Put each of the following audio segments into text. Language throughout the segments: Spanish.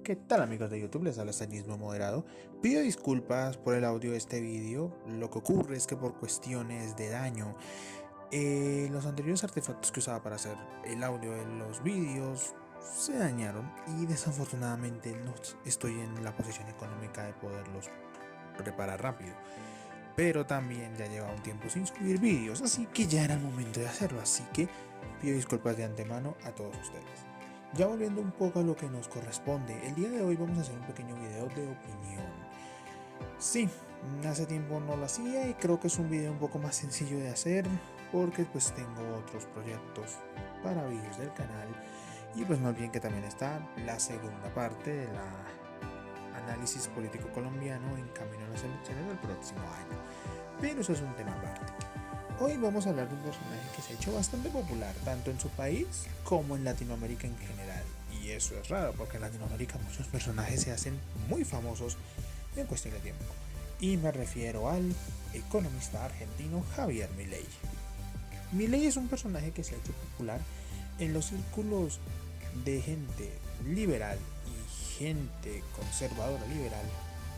¿Qué tal amigos de YouTube? Les habla Sanismo Moderado. Pido disculpas por el audio de este vídeo. Lo que ocurre es que por cuestiones de daño, los anteriores artefactos que usaba para hacer el audio de los vídeos se dañaron y desafortunadamente no estoy en la posición económica de poderlos reparar rápido. Pero también ya lleva un tiempo sin subir vídeos, así que ya era el momento de hacerlo. Así que pido disculpas de antemano a todos ustedes. Ya volviendo un poco a lo que nos corresponde, el día de hoy vamos a hacer un pequeño video de opinión. Sí, hace tiempo no lo hacía y creo que es un video un poco más sencillo de hacer porque pues tengo otros proyectos para vídeos del canal y pues más bien que también está la segunda parte de la análisis político colombiano en camino a las elecciones del próximo año. Pero eso es un tema aparte. Hoy vamos a hablar de un personaje que se ha hecho bastante popular tanto en su país como en Latinoamérica en general. Y eso es raro porque en Latinoamérica muchos personajes se hacen muy famosos en cuestión de tiempo. Y me refiero al economista argentino Javier Milei. Milei es un personaje que se ha hecho popular en los círculos de gente liberal y gente conservadora liberal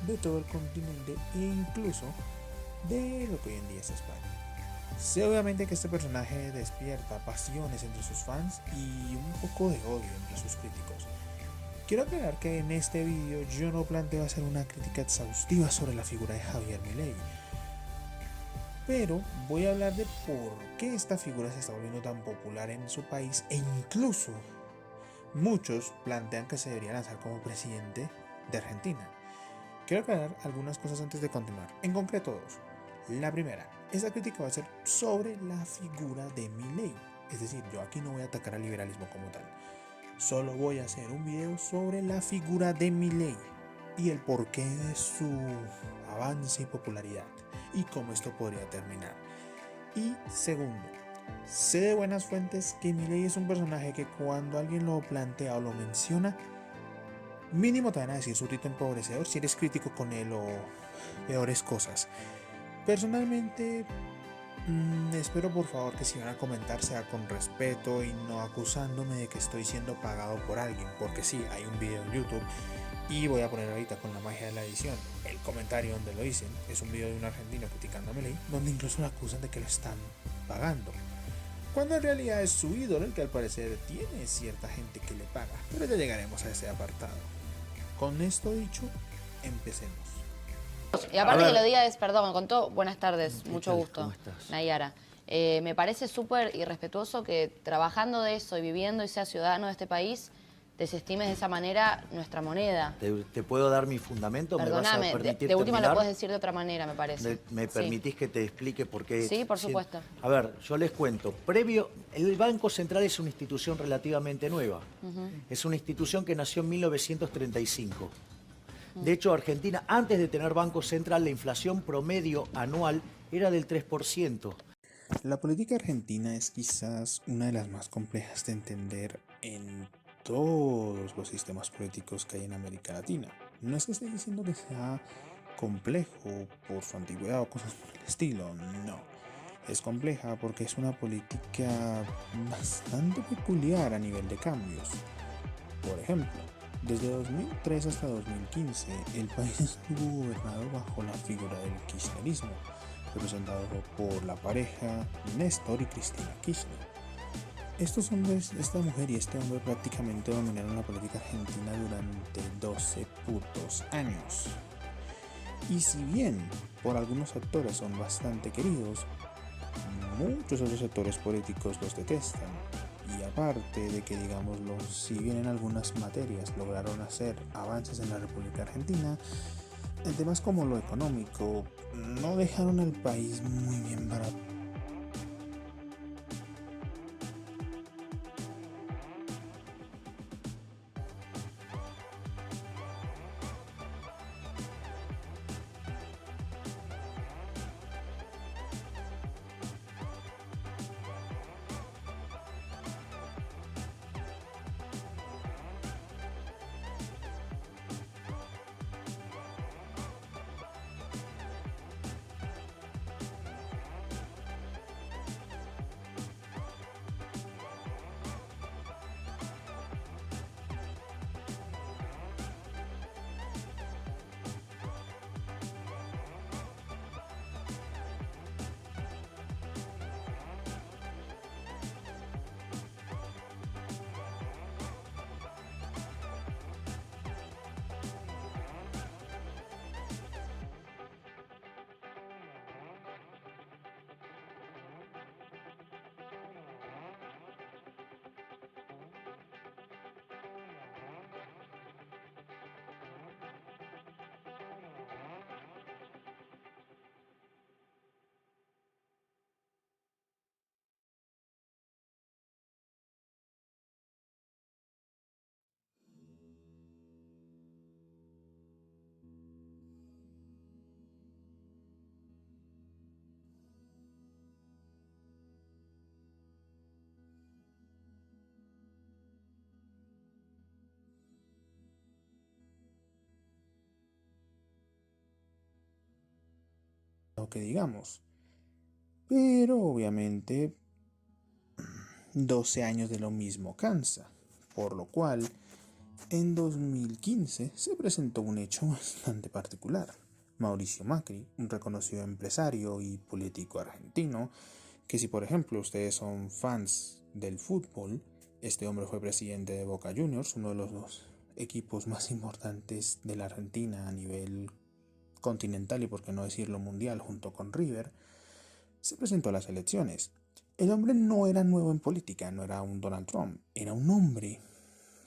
de todo el continente e incluso de lo que hoy en día es España. Sé obviamente que este personaje despierta pasiones entre sus fans y un poco de odio entre sus críticos. Quiero aclarar que en este vídeo yo no planteo hacer una crítica exhaustiva sobre la figura de Javier Milei, pero voy a hablar de por qué esta figura se está volviendo tan popular en su país e incluso muchos plantean que se debería lanzar como presidente de Argentina. Quiero aclarar algunas cosas antes de continuar, en concreto dos. La primera, esta crítica va a ser sobre la figura de Milei, es decir, yo aquí no voy a atacar al liberalismo como tal, solo voy a hacer un video sobre la figura de Milei y el porqué de su avance y popularidad y cómo esto podría terminar. Y segundo, sé de buenas fuentes que Milei es un personaje que cuando alguien lo plantea o lo menciona, mínimo te van a decir su rito empobrecedor si eres crítico con él o peores cosas. Personalmente, espero por favor que si van a comentar sea con respeto y no acusándome de que estoy siendo pagado por alguien, porque sí, hay un video en YouTube y voy a poner ahorita con la magia de la edición el comentario donde lo dicen, es un video de un argentino criticando a Milei, donde incluso lo acusan de que lo están pagando, cuando en realidad es su ídolo el que al parecer tiene cierta gente que le paga, pero ya llegaremos a ese apartado. Con esto dicho, empecemos. Y aparte que lo diga es, perdón, con todo, buenas tardes, mucho gusto, ¿Cómo estás? Nayara. Me parece súper irrespetuoso que trabajando de eso y viviendo y sea ciudadano de este país, desestimes de esa manera nuestra moneda. ¿Te puedo dar mi fundamento? Perdóname, ¿Me vas a permitir de última lo terminar? puedes decir de otra manera, me parece. ¿Me permitís que te explique por qué? Sí, por supuesto. A ver, yo les cuento. El Banco Central es una institución relativamente nueva. Es una institución que nació en 1935. De hecho, Argentina, antes de tener Banco Central, la inflación promedio anual era del 3%. La política argentina es quizás una de las más complejas de entender en todos los sistemas políticos que hay en América Latina. No es que esté diciendo que sea complejo por su antigüedad o cosas por el estilo, no. Es compleja porque es una política bastante peculiar a nivel de cambios. Por ejemplo, desde 2003 hasta 2015, el país estuvo gobernado bajo la figura del kirchnerismo, representado por la pareja Néstor y Cristina Kirchner. Estos hombres, esta mujer y este hombre prácticamente dominaron la política argentina durante 12 putos años. Y si bien por algunos sectores son bastante queridos, muchos otros sectores políticos los detestan. Y aparte de que, digámoslo, si bien en algunas materias lograron hacer avances en la República Argentina, en temas como lo económico, no dejaron al país muy bien parado. resultado que digamos. Pero obviamente 12 años de lo mismo cansa, por lo cual en 2015 se presentó un hecho bastante particular. Mauricio Macri, un reconocido empresario y político argentino, que si por ejemplo ustedes son fans del fútbol, este hombre fue presidente de Boca Juniors, uno de los dos equipos más importantes de la Argentina a nivel continental y por qué no decirlo mundial, junto con River, se presentó a las elecciones. El hombre no era nuevo en política, no era un Donald Trump, era un hombre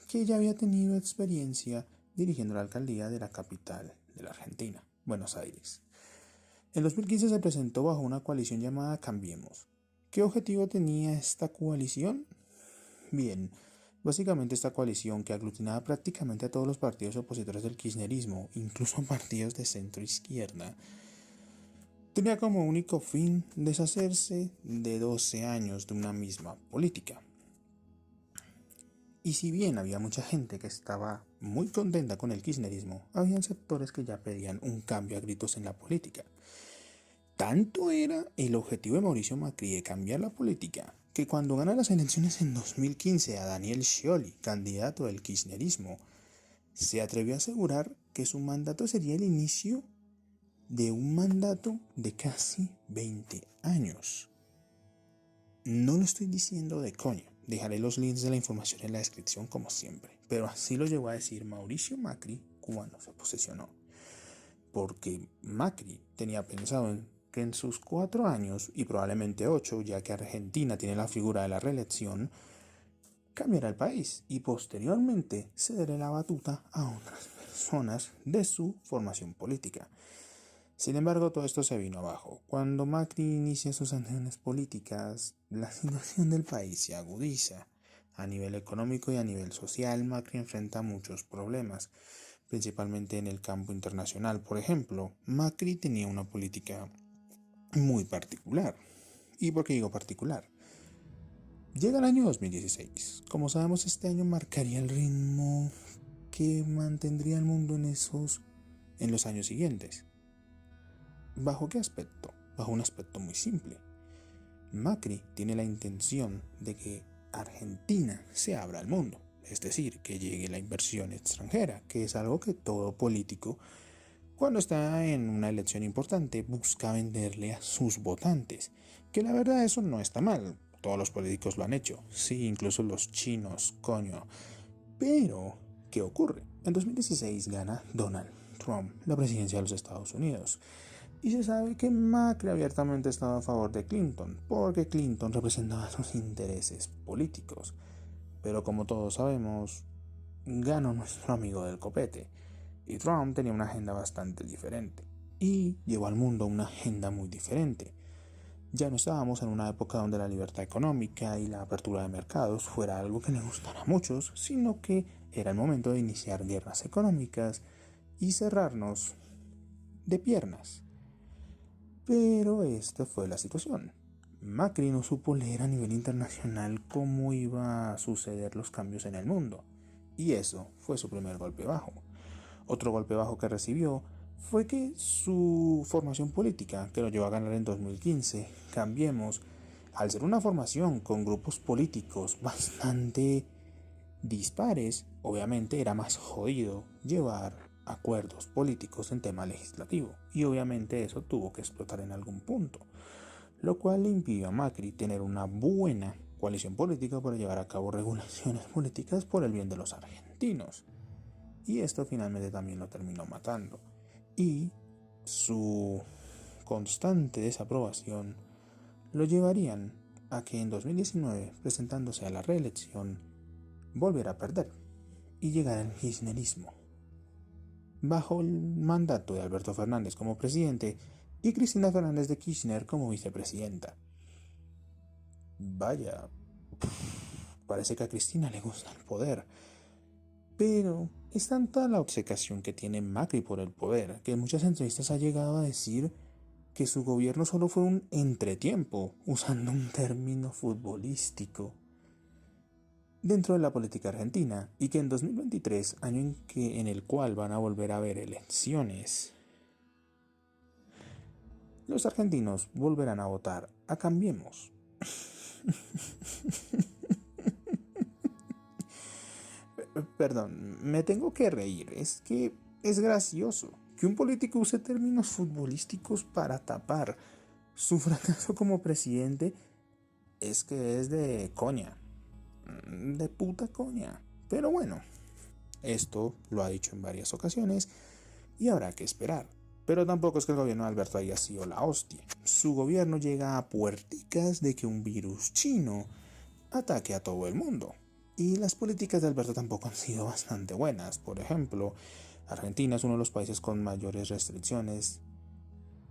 que ya había tenido experiencia dirigiendo la alcaldía de la capital de la Argentina, Buenos Aires. En 2015 se presentó bajo una coalición llamada Cambiemos. ¿Qué objetivo tenía esta coalición? Bien, básicamente esta coalición, que aglutinaba prácticamente a todos los partidos opositores del kirchnerismo, incluso partidos de centro izquierda, tenía como único fin deshacerse de 12 años de una misma política. Y si bien había mucha gente que estaba muy contenta con el kirchnerismo, habían sectores que ya pedían un cambio a gritos en la política. Tanto era el objetivo de Mauricio Macri de cambiar la política, que cuando gana las elecciones en 2015 a Daniel Scioli, candidato del kirchnerismo, se atrevió a asegurar que su mandato sería el inicio de un mandato de casi 20 años. No lo estoy diciendo de coña, dejaré los links de la información en la descripción como siempre, pero así lo llegó a decir Mauricio Macri cuando se posesionó, porque Macri tenía pensado que en sus 4 años, y probablemente 8, ya que Argentina tiene la figura de la reelección, cambiará el país y posteriormente cederá la batuta a otras personas de su formación política. Sin embargo, todo esto se vino abajo. Cuando Macri inicia sus acciones políticas, la situación del país se agudiza. A nivel económico y a nivel social, Macri enfrenta muchos problemas, principalmente en el campo internacional. Por ejemplo, Macri tenía una política muy particular. ¿Y por qué digo particular? Llega el año 2016. Como sabemos, este año marcaría el ritmo que mantendría el mundo en los años siguientes. ¿Bajo qué aspecto? Bajo un aspecto muy simple. Macri tiene la intención de que Argentina se abra al mundo, es decir, que llegue la inversión extranjera, que es algo que todo político, cuando está en una elección importante, busca venderle a sus votantes, que la verdad eso no está mal, todos los políticos lo han hecho, sí, incluso los chinos, coño. Pero, ¿qué ocurre? En 2016 gana Donald Trump la presidencia de los Estados Unidos. Y se sabe que Macri abiertamente estaba a favor de Clinton, porque Clinton representaba sus intereses políticos. Pero como todos sabemos, ganó nuestro amigo del copete, y Trump tenía una agenda bastante diferente, y llevó al mundo una agenda muy diferente. Ya no estábamos en una época donde la libertad económica y la apertura de mercados fuera algo que le gustara a muchos, sino que era el momento de iniciar guerras económicas y cerrarnos de piernas. Pero esta fue la situación. Macri no supo leer a nivel internacional cómo iba a suceder los cambios en el mundo, y eso fue su primer golpe bajo. Otro golpe bajo que recibió fue que su formación política, que lo llevó a ganar en 2015, Cambiemos, al ser una formación con grupos políticos bastante dispares, obviamente era más jodido llevar acuerdos políticos en tema legislativo, y obviamente eso tuvo que explotar en algún punto, lo cual le impidió a Macri tener una buena coalición política para llevar a cabo regulaciones políticas por el bien de los argentinos, y esto finalmente también lo terminó matando, y su constante desaprobación lo llevarían a que en 2019, presentándose a la reelección, volviera a perder y llegara el kirchnerismo bajo el mandato de Alberto Fernández como presidente y Cristina Fernández de Kirchner como vicepresidenta. Vaya, parece que a Cristina le gusta el poder, pero es tanta la obcecación que tiene Macri por el poder que en muchas entrevistas ha llegado a decir que su gobierno solo fue un entretiempo, usando un término futbolístico, dentro de la política argentina, y que en 2023, año en el cual van a volver a haber elecciones, los argentinos volverán a votar a Cambiemos. Perdón, me tengo que reír, es que es gracioso que un político use términos futbolísticos para tapar su fracaso como presidente. Es que es de coña, de puta coña. Pero bueno, esto lo ha dicho en varias ocasiones y habrá que esperar. Pero tampoco es que el gobierno de Alberto haya sido la hostia. Su gobierno llega a puerticas de que un virus chino ataque a todo el mundo. Y las políticas de Alberto tampoco han sido bastante buenas. Por ejemplo, Argentina es uno de los países con mayores restricciones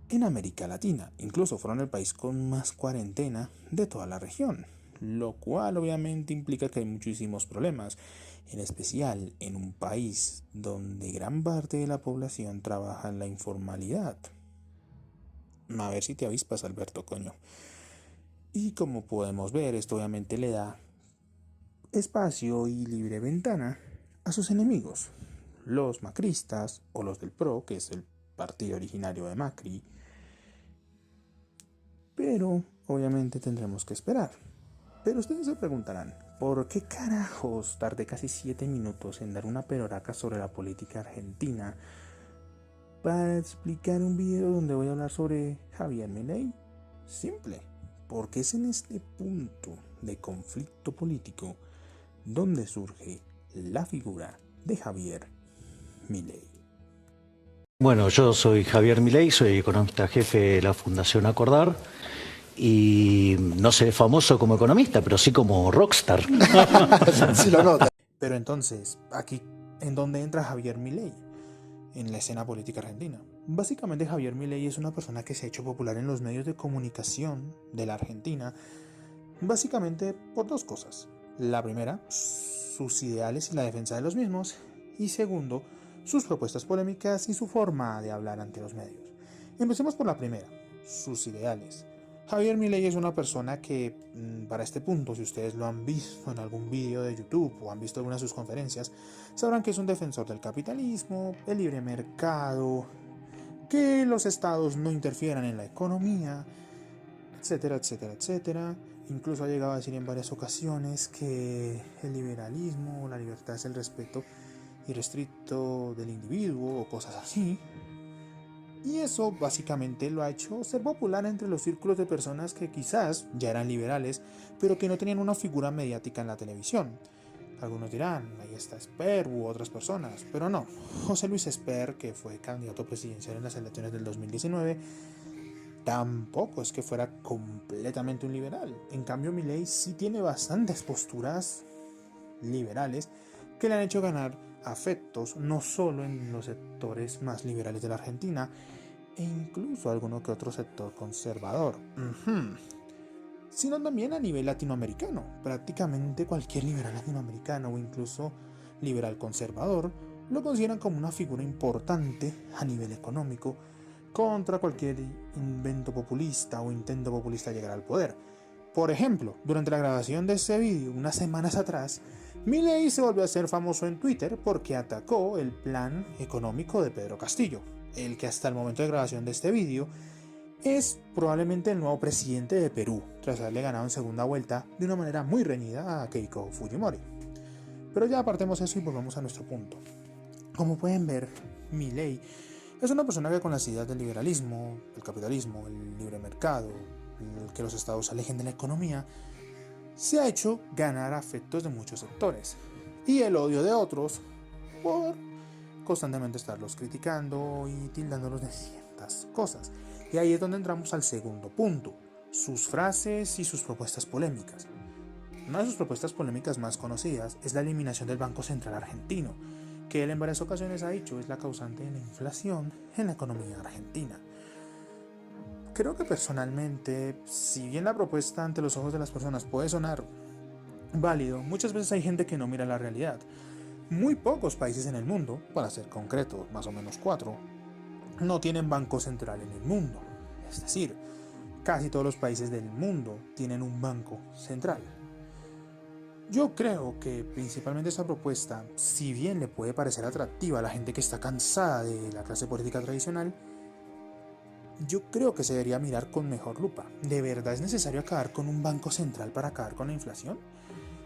en América Latina. Incluso fueron el país con más cuarentena de toda la región. Lo cual obviamente implica que hay muchísimos problemas. En especial en un país donde gran parte de la población trabaja en la informalidad. A ver si te avispas, Alberto, coño. Y como podemos ver, esto obviamente le da espacio y libre ventana a sus enemigos, los macristas o los del PRO, que es el partido originario de Macri. Pero obviamente tendremos que esperar. Pero ustedes se preguntarán, ¿por qué carajos tardé casi 7 minutos en dar una peroraca sobre la política argentina para explicar un video donde voy a hablar sobre Javier Milei? Simple, porque es en este punto de conflicto político donde surge la figura de Javier Milei. Bueno, yo soy Javier Milei, soy economista jefe de la Fundación Acordar y no sé, famoso como economista, pero sí como rockstar. Sí lo nota. Pero entonces, aquí, ¿en dónde entra Javier Milei en la escena política argentina? Básicamente Javier Milei es una persona que se ha hecho popular en los medios de comunicación de la Argentina, básicamente por dos cosas. La primera, sus ideales y la defensa de los mismos, y segundo, sus propuestas polémicas y su forma de hablar ante los medios. Empecemos por la primera, sus ideales. Javier Milei es una persona que, para este punto, si ustedes lo han visto en algún vídeo de YouTube o han visto alguna de sus conferencias, sabrán que es un defensor del capitalismo, el libre mercado, que los estados no interfieran en la economía, etcétera, etcétera, etcétera. Incluso ha llegado a decir en varias ocasiones que el liberalismo o la libertad es el respeto irrestricto del individuo o cosas así. Y eso básicamente lo ha hecho ser popular entre los círculos de personas que quizás ya eran liberales, pero que no tenían una figura mediática en la televisión. Algunos dirán, ahí está Esper u otras personas, pero no. José Luis Esper, que fue candidato presidencial en las elecciones del 2019, tampoco es que fuera completamente un liberal. En cambio, Milei sí tiene bastantes posturas liberales que le han hecho ganar afectos no solo en los sectores más liberales de la Argentina, e incluso alguno que otro sector conservador, sino también a nivel latinoamericano. Prácticamente cualquier liberal latinoamericano o incluso liberal conservador lo consideran como una figura importante a nivel económico contra cualquier invento populista o intento populista de llegar al poder. Por ejemplo, durante la grabación de este vídeo, unas semanas atrás, Milei se volvió a hacer famoso en Twitter porque atacó el plan económico de Pedro Castillo, el que hasta el momento de grabación de este vídeo es probablemente el nuevo presidente de Perú, tras haberle ganado en segunda vuelta de una manera muy reñida a Keiko Fujimori. Pero ya apartemos eso y volvamos a nuestro punto. Como pueden ver, Milei es una persona que con las ideas del liberalismo, el capitalismo, el libre mercado, el que los estados se alejen de la economía, se ha hecho ganar afectos de muchos sectores y el odio de otros por constantemente estarlos criticando y tildándolos de ciertas cosas. Y ahí es donde entramos al segundo punto, sus frases y sus propuestas polémicas. Una de sus propuestas polémicas más conocidas es la eliminación del Banco Central argentino, que él en varias ocasiones ha dicho es la causante de la inflación en la economía argentina. Creo que personalmente, si bien la propuesta ante los ojos de las personas puede sonar válido, muchas veces hay gente que no mira la realidad. Muy pocos países en el mundo, para ser concreto, más o menos 4, no tienen banco central en el mundo. Es decir, casi todos los países del mundo tienen un banco central. Yo creo que principalmente esta propuesta, si bien le puede parecer atractiva a la gente que está cansada de la clase política tradicional, yo creo que se debería mirar con mejor lupa. ¿De verdad es necesario acabar con un banco central para acabar con la inflación?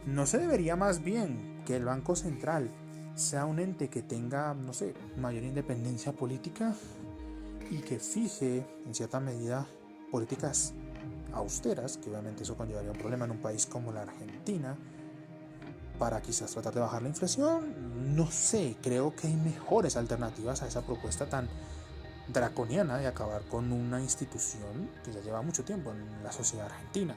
¿No se debería más bien que el Banco Central sea un ente que tenga, no sé, mayor independencia política y que fije, en cierta medida, políticas austeras, que obviamente eso conllevaría un problema en un país como la Argentina, para quizás tratar de bajar la inflación? No sé, creo que hay mejores alternativas a esa propuesta tan draconiana de acabar con una institución que ya lleva mucho tiempo en la sociedad argentina.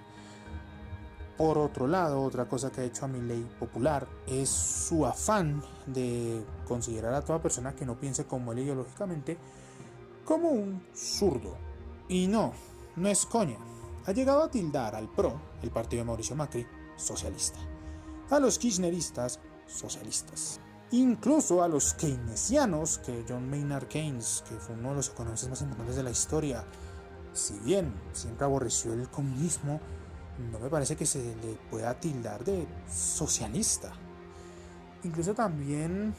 Por otro lado, otra cosa que ha hecho a Milei popular es su afán de considerar a toda persona que no piense como él ideológicamente como un zurdo. Y no, no es coña. Ha llegado a tildar al PRO, el partido de Mauricio Macri, socialista. A los kirchneristas, socialistas. Incluso a los keynesianos, que John Maynard Keynes, que fue uno de los economistas más importantes de la historia, si bien siempre aborreció el comunismo, no me parece que se le pueda tildar de socialista. Incluso también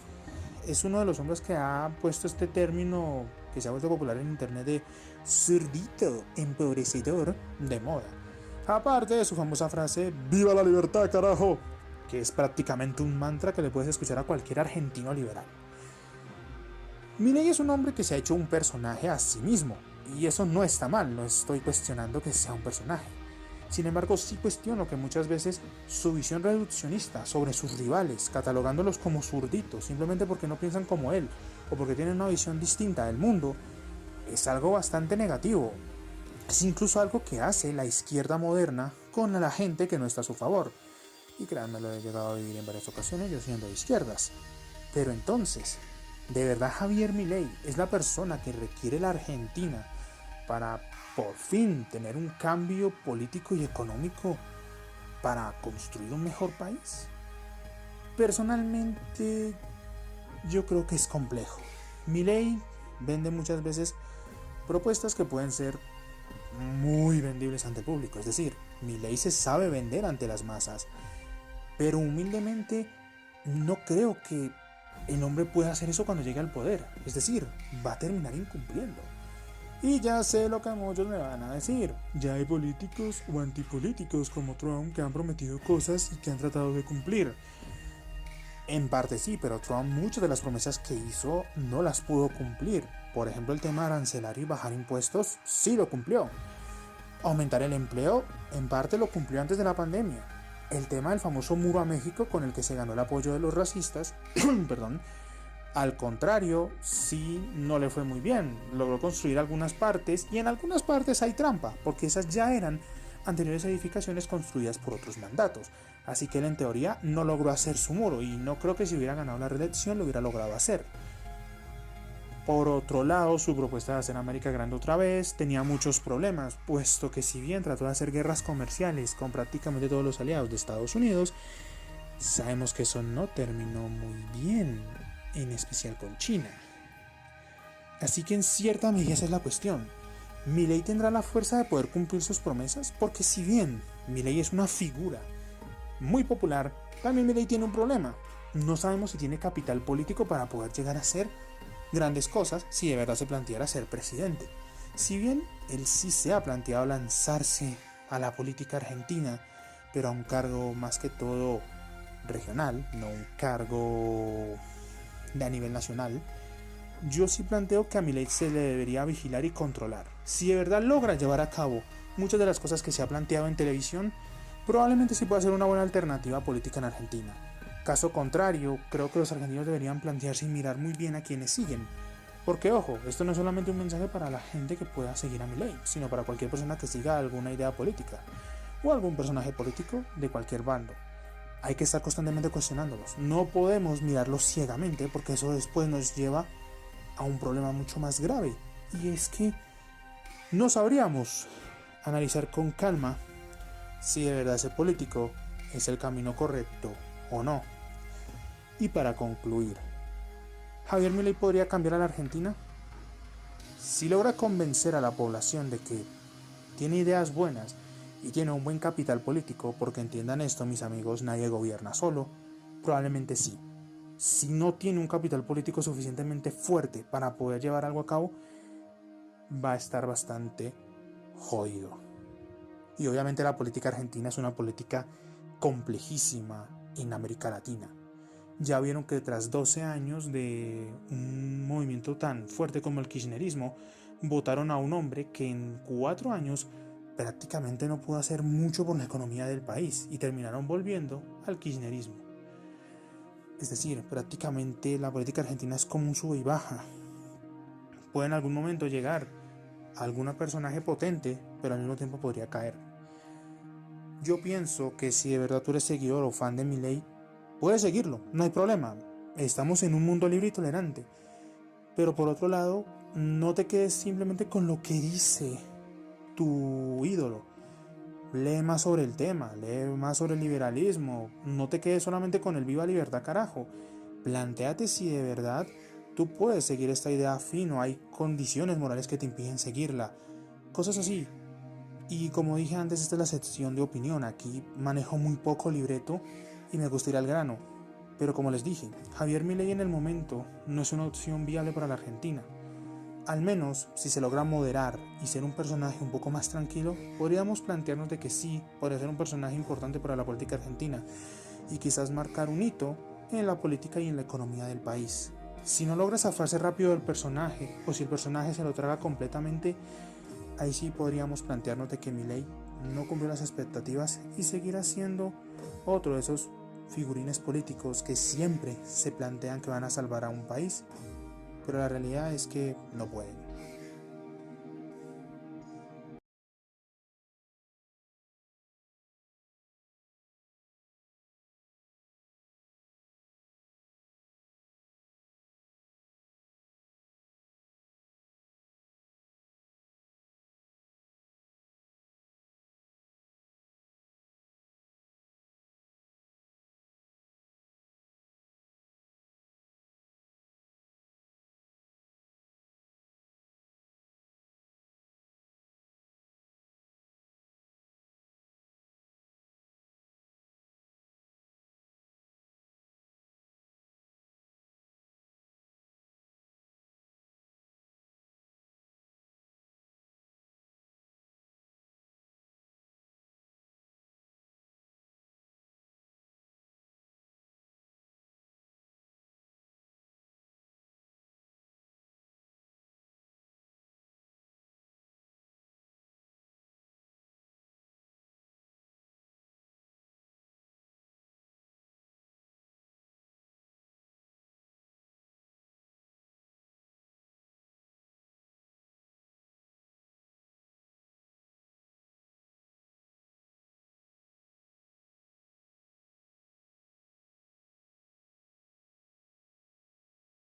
es uno de los hombres que ha puesto este término que se ha vuelto popular en internet de zurdito empobrecedor de moda. Aparte de su famosa frase ¡Viva la libertad, carajo!, que es prácticamente un mantra que le puedes escuchar a cualquier argentino liberal. Milei es un hombre que se ha hecho un personaje a sí mismo, y eso no está mal, no estoy cuestionando que sea un personaje. Sin embargo, sí cuestiono que muchas veces su visión reduccionista sobre sus rivales, catalogándolos como zurditos, simplemente porque no piensan como él, o porque tienen una visión distinta del mundo, es algo bastante negativo. Es incluso algo que hace la izquierda moderna con la gente que no está a su favor. Y créanme, lo he llegado a vivir en varias ocasiones, yo siendo de izquierdas. Pero entonces, ¿de verdad Javier Milei es la persona que requiere la Argentina para por fin tener un cambio político y económico para construir un mejor país? Personalmente, yo creo que es complejo. Milei vende muchas veces propuestas que pueden ser muy vendibles ante el público. Es decir, Milei se sabe vender ante las masas. Pero humildemente no creo que el hombre pueda hacer eso cuando llegue al poder. Es decir, va a terminar incumpliendo. Y ya sé lo que muchos me van a decir. Ya hay políticos o antipolíticos como Trump que han prometido cosas y que han tratado de cumplir. En parte sí, pero Trump muchas de las promesas que hizo no las pudo cumplir. Por ejemplo, el tema arancelario y bajar impuestos sí lo cumplió. Aumentar el empleo en parte lo cumplió antes de la pandemia. El tema del famoso muro a México con el que se ganó el apoyo de los racistas, perdón, al contrario, sí no le fue muy bien. Logró construir algunas partes y en algunas partes hay trampa, porque esas ya eran anteriores edificaciones construidas por otros mandatos. Así que él en teoría no logró hacer su muro y no creo que si hubiera ganado la reelección lo hubiera logrado hacer. Por otro lado, su propuesta de hacer América grande otra vez tenía muchos problemas, puesto que si bien trató de hacer guerras comerciales con prácticamente todos los aliados de Estados Unidos, sabemos que eso no terminó muy bien, en especial con China. Así que en cierta medida esa es la cuestión. ¿Milei tendrá la fuerza de poder cumplir sus promesas? Porque si bien Milei es una figura muy popular, también Milei tiene un problema. No sabemos si tiene capital político para poder llegar a ser grandes cosas si de verdad se planteara ser presidente. Si bien él sí se ha planteado lanzarse a la política argentina, pero a un cargo más que todo regional, no un cargo de a nivel nacional, yo sí planteo que a Milei se le debería vigilar y controlar. Si de verdad logra llevar a cabo muchas de las cosas que se ha planteado en televisión, probablemente sí pueda ser una buena alternativa política en Argentina. Caso contrario, creo que los argentinos deberían plantearse y mirar muy bien a quienes siguen. Porque ojo, esto no es solamente un mensaje para la gente que pueda seguir a Milei, sino para cualquier persona que siga alguna idea política o algún personaje político de cualquier bando. Hay que estar constantemente cuestionándolos. No podemos mirarlos ciegamente porque eso después nos lleva a un problema mucho más grave. Y es que no sabríamos analizar con calma si de verdad ese político es el camino correcto o no. Y para concluir, ¿Javier Milei podría cambiar a la Argentina? Si logra convencer a la población de que tiene ideas buenas y tiene un buen capital político, porque entiendan esto, mis amigos, nadie gobierna solo, probablemente sí. Si no tiene un capital político suficientemente fuerte para poder llevar algo a cabo, va a estar bastante jodido. Y obviamente la política argentina es una política complejísima en América Latina. Ya vieron que tras 12 años de un movimiento tan fuerte como el kirchnerismo, votaron a un hombre que en 4 años prácticamente no pudo hacer mucho por la economía del país y terminaron volviendo al kirchnerismo. Es decir, prácticamente la política argentina es como un sube y baja. Puede en algún momento llegar a algún personaje potente, pero al mismo tiempo podría caer. Yo pienso que si de verdad tú eres seguidor o fan de Milei, puedes seguirlo, no hay problema. Estamos en un mundo libre y tolerante. Pero por otro lado, no te quedes simplemente con lo que dice tu ídolo. Lee más sobre el tema, lee más sobre el liberalismo. No te quedes solamente con el viva libertad, carajo. Plantéate si de verdad tú puedes seguir esta idea afín o hay condiciones morales que te impiden seguirla. Cosas así. Y como dije antes, esta es la sección de opinión. Aquí manejo muy poco libreto y me gusta ir al grano. Pero como les dije, Javier Milei en el momento no es una opción viable para la Argentina. Al menos, si se logra moderar y ser un personaje un poco más tranquilo, podríamos plantearnos de que sí, podría ser un personaje importante para la política argentina y quizás marcar un hito en la política y en la economía del país. Si no logra zafarse rápido del personaje, o si el personaje se lo traga completamente, ahí sí podríamos plantearnos de que Milei no cumplió las expectativas y seguirá siendo otro de esos figurines políticos que siempre se plantean que van a salvar a un país, pero la realidad es que no pueden.